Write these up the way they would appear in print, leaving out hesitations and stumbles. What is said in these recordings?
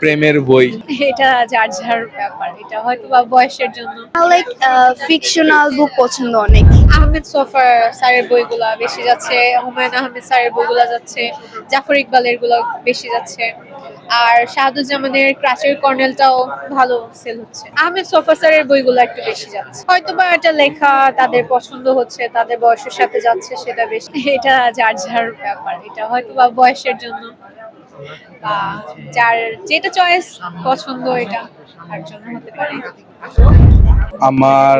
প্রেমের বই। এটা যার যার ব্যাপার, এটা হয়তো বা বয়সের জন্য। লাইক ফিকশনাল বুক পছন্দ অনেক। আহমেদ সোফার স্যারের বইগুলা বেশি যাচ্ছে, হুমায়ুন আহমেদ স্যারের বইগুলা যাচ্ছে, জাফর ইকবালের গুলো বেশি যাচ্ছে, আর শাহাদুজ্জামানের ক্রাচের কর্নেলটাও ভালো সেল হচ্ছে। আহমেদ সোফা স্যারের বইগুলো একটু বেশি যাচ্ছে, হয়তো বা এটা লেখা তাদের পছন্দ হচ্ছে, তাদের বয়সের সাথে যাচ্ছে, সেটা বেশি। এটা যার যার ব্যাপার, এটা হয়তো বা বয়সের জন্য, বা যার যেটা চয়েস পছন্দ এটা তার জন্য হতে পারে। আমার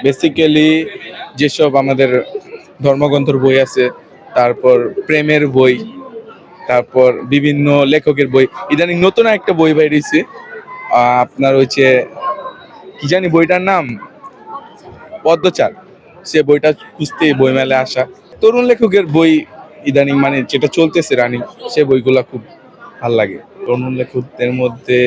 বেসিক্যালি যেসব আমাদের ধর্মগ্রন্থের বই আছে, তারপর প্রেমের বই, তারপর বিভিন্ন লেখকের বই। ইদানিং নতুন একটা বই বেরিয়েছে, আপনার হচ্ছে কি জানি বইটার নাম, পদ্মচার। সে বইটা খুঁজতে বইমেলায় আসা। তরুণ লেখকের বই ইদানিং মানে যেটা চলতেছে রানিং, সে বইগুলা খুব ভাল লাগে। তরুণ লেখকদের মধ্যে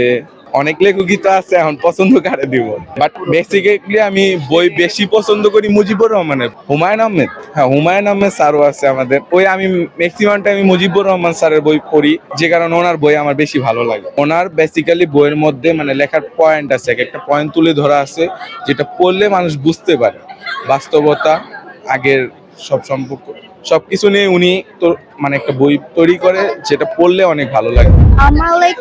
অনেক লেখকই তো আছে, এখন পছন্দ কারে দিব, বাট বেসিক্যালি আমি বই বেশি পছন্দ করি মুজিবুর রহমানের, হুমায়ুন আহমেদ। হ্যাঁ, হুমায়ুন আহমেদ স্যারও আছে আমাদের ওই। আমি ম্যাক্সিমাম টাইম মুজিবুর রহমান স্যারের বই পড়ি, যে কারণে ওনার বই আমার বেশি ভালো লাগে। ওনার বেসিক্যালি বইয়ের মধ্যে মানে লেখার পয়েন্ট আছে, এক একটা পয়েন্ট তুলে ধরা আছে, যেটা পড়লে মানুষ বুঝতে পারে বাস্তবতা, আগের সব সম্পর্ক, সবকিছু নিয়ে উনি তো মানে একটা বই তৈরি করে, যেটা পড়লে অনেক ভালো লাগে। আমার লাইক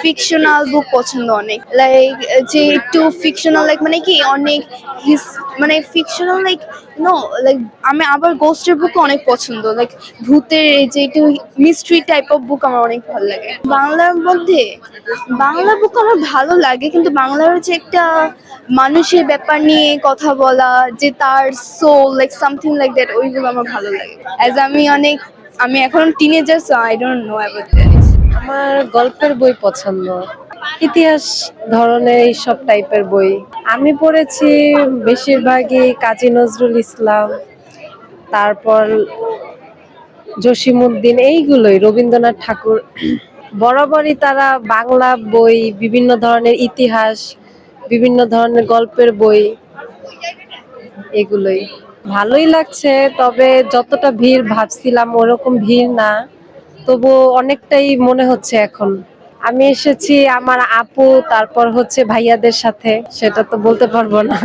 ফিকশনাল বুক পছন্দ অনেক। লাইক যে একটু ফিকশনাল, লাইক মানে কি অনেক মানে ফিকশনাল, লাইক নো লাইক আমি আবার গোস্টের বুক অনেক পছন্দ। লাইক ভূতের এই যে একটু মিস্ট্রি টাইপ অফ বুক আমার অনেক ভালো লাগে। বাংলার মধ্যে বাংলা বুক আমার ভালো লাগে, কিন্তু বাংলার যে একটা মানুষের ব্যাপার নিয়ে কথা বলা, যে তার soul like something like that, ওইগুলো আমার ভালো লাগে। অ্যাজ আমি এখন teenager, so I don't know about that. আমার গল্পের বই পছন্দ, ইতিহাস ধরনের এইসব টাইপের বই। আমি পড়েছি বেশিরভাগই কাজী নজরুল ইসলাম, তারপর জসিমউদ্দিন, এইগুলোই, রবীন্দ্রনাথ ঠাকুর। বরাবরই তারা বাংলা বই, বিভিন্ন ধরনের ইতিহাস, বিভিন্ন ধরনের গল্পের বই, এগুলোই ভালোই লাগছে। তবে যতটা ভিড় ভাবছিলাম ওরকম ভিড় না, তবু অনেকটাই মনে হচ্ছে এখন। আমি এসেছি আমার আপু, তারপর হচ্ছে ভাইয়াদের সাথে, সেটা তো বলতে পারবো না।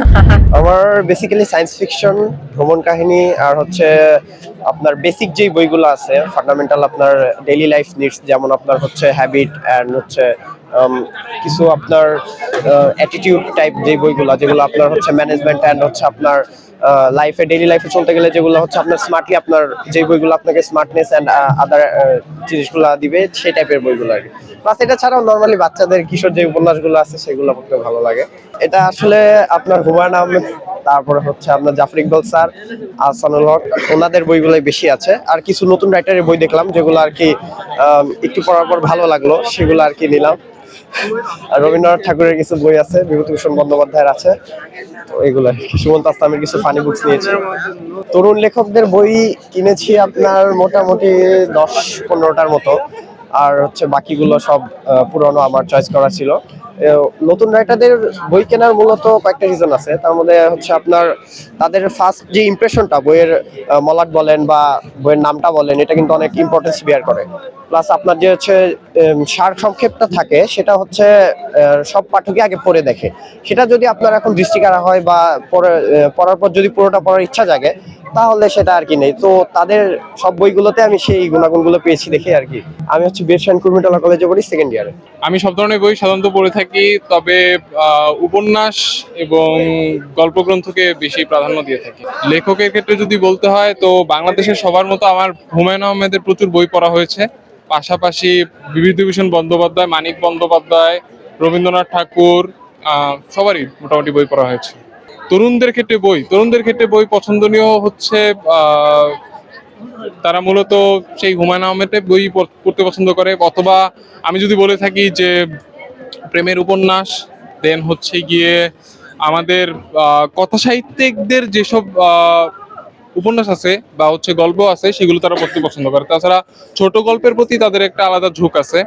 আমার বেসিক্যালি সায়েন্স ফিকশন, ভ্রমণ কাহিনী, আর হচ্ছে আপনার বেসিক যেই বইগুলো আছে, ফান্ডামেন্টাল আপনার ডেইলি লাইফ নিডস, যেমন আপনার হচ্ছে হ্যাবিট অ্যান্ড হচ্ছে কিছু আপনার অ্যাটিটিউড টাইপ যে বইগুলো, যেগুলো আপনার হচ্ছে ম্যানেজমেন্ট অ্যান্ড হচ্ছে আপনার লাইফে, ডেইলি লাইফে চলতে গেলে যেগুলো হচ্ছে আপনার স্মার্টলি, আপনার যে বইগুলো আপনাকে স্মার্টনেস অ্যান্ড আদার জিনিসগুলো দিবে, সেই টাইপের বইগুলো আর কি। প্লাস এটা ছাড়াও নর্মালি বাচ্চাদের কিশোর যে উপন্যাসগুলো আছে সেগুলো পড়তে ভালো লাগে। এটা আসলে আপনার হুমায়ুন আহমেদ, তারপরে হচ্ছে আপনার জাফর ইকবাল স্যার, আহসানুল হক, ওনাদের বইগুলোই বেশি আছে। আর কিছু নতুন রাইটারের বই দেখলাম যেগুলো আর কি একটু পড়ার পর ভালো লাগলো, সেগুলো আর কি নিলাম। আর রবীন্দ্রনাথ ঠাকুরের কিছু বই আছে, বিভূতিভূষণ বন্দ্যোপাধ্যায়ের আছে, তো এগুলো আর কি। সুমন্ত আসলামের কিছু ফানি বুকস নিয়েছি। তরুণ লেখকদের বই কিনেছি আপনার মোটামুটি 10-15টার মতো, আর হচ্ছে বাকিগুলো সব পুরনো, আমার চয়েস করা ছিল। নতুন রাইটারদের বই কেনার মূলত কয়েকটা রিজন আছে। তার মধ্যে হচ্ছে আপনার তাদের ফার্স্ট যে ইমপ্রেশনটা, বইয়ের মলাট বলেন বা বইয়ের নামটা বলেন, এটা কিন্তু অনেক ইম্পর্টেন্স বিয়ার করে। প্লাস আপনার যে হচ্ছে সার সংক্ষেপটা থাকে, সেটা হচ্ছে সব পাঠকই আগে পড়ে দেখে। সেটা যদি আপনার এখন দৃষ্টিকাড়া হয় বা পড়ার পর যদি পুরোটা পড়ার ইচ্ছা জাগে, তাহলে সেটা আর কি নেই। তো তাদের সব বইগুলোতে আমি সেই গুণাগুণগুলো পেয়েছি দেখে আর কি। আমি হচ্ছে বীরশ্রেন কুর্মিটোলা কলেজে পড়ি, সেকেন্ড ইয়ারে। আমি সব ধরনের বই সাধারণত পড়ে থাকি, তবে উপন্যাস এবং গল্পগ্রন্থকে বেশি প্রাধান্য দিয়ে থাকি। লেখকের ক্ষেত্রে যদি বলতে হয়, তো বাংলাদেশের সবার মতো আমার হুমায়ুন আহমেদের প্রচুর বই পড়া হয়েছে। পাশাপাশি বিভূতিভূষণ বন্দ্যোপাধ্যায়, মানিক বন্দ্যোপাধ্যায়, রবীন্দ্রনাথ ঠাকুর, সবারই মোটামুটি বই পড়া হয়েছে। তরুণদের ক্ষেত্রে বই পছন্দনীয় হচ্ছে তারা মূলত সেই হুমায়ুন আহমেদের বই পড়তে পছন্দ করে, অথবা আমি যদি বলে থাকি যে প্রেমের উপন্যাস, দেন হচ্ছে গিয়ে আমাদের কথা সাহিত্যিকদের যেসব উপন্যাস আছে বা হচ্ছে গল্প আছে, সেগুলো তারা পড়তে পছন্দ করে। তাছাড়া ছোট গল্পের প্রতি তাদের একটা আলাদা ঝোঁক আছে।